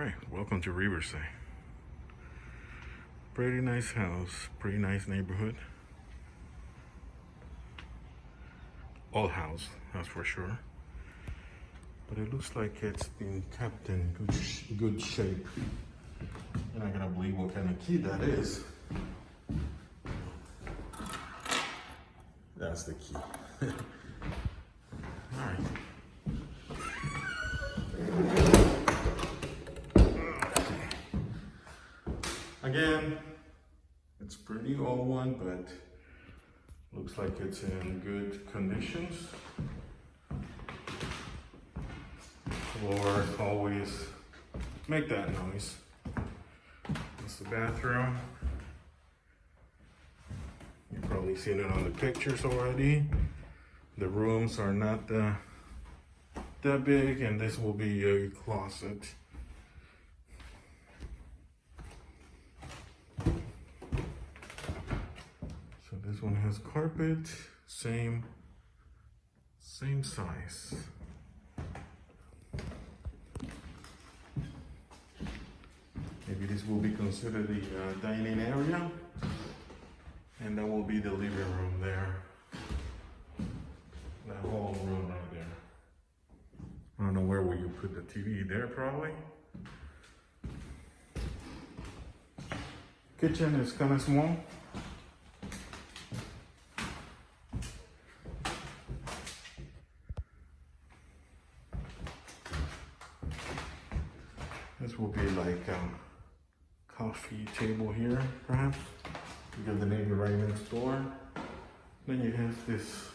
Alright, welcome to Riverside. Pretty nice house, pretty nice neighborhood. Old house, that's for sure. But it looks like it's been kept in good shape. You're not gonna believe what kind of key that is. That's the key. Alright. Again, it's a pretty old one, but looks like it's in good conditions. Floors always make that noise. That's the bathroom. You've probably seen it on the pictures already. The rooms are not that big, and this will be a closet. So this one has carpet, same size. Maybe this will be considered the dining area, and that will be the living room there. That whole room right there. I don't know where will you put the TV there, probably. Kitchen is kind of small. This will be like a coffee table here, perhaps. You got the neighbor right next door. Then you have this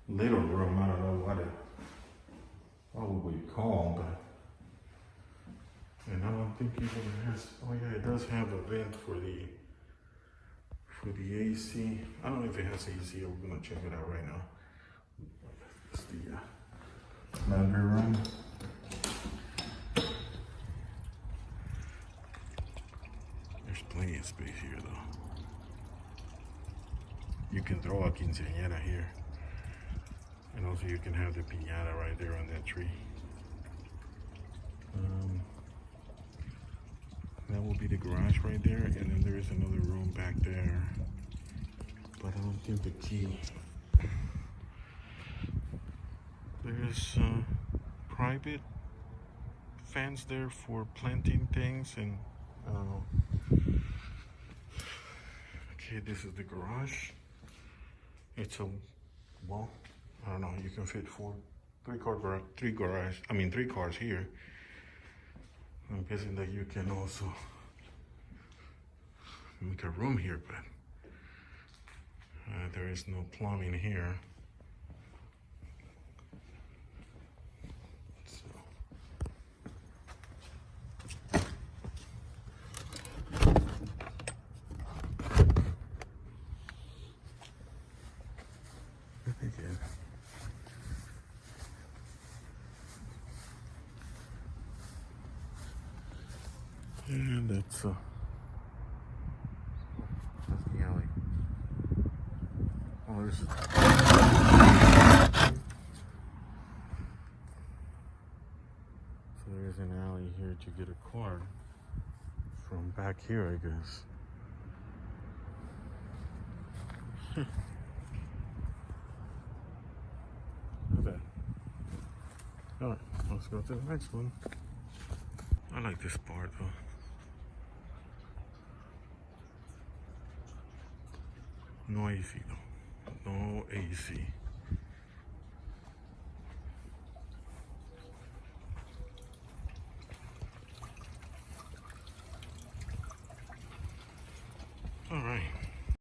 little room. I don't know what would we call, but and I don't think even has. Oh yeah, it does have a vent for the AC. I don't know if it has AC. We're gonna check it out right now. It's the laundry room. There's plenty of space here, though. You can throw a quinceañera here. And also you can have the piñata right there on that tree. That will be the garage right there, and then there is another room back there. But I don't think the key. There's private fence there for planting things, and I don't know. Okay, this is the garage. It's a, well, I don't know, you can fit three cars here. I'm guessing that you can also make a room here, but there is no plumbing here. And that's the alley. Oh, there's so there's an alley here to get a car from back here, I guess. Not bad. All right, let's go to the next one. I like this part though. No AC though. No AC.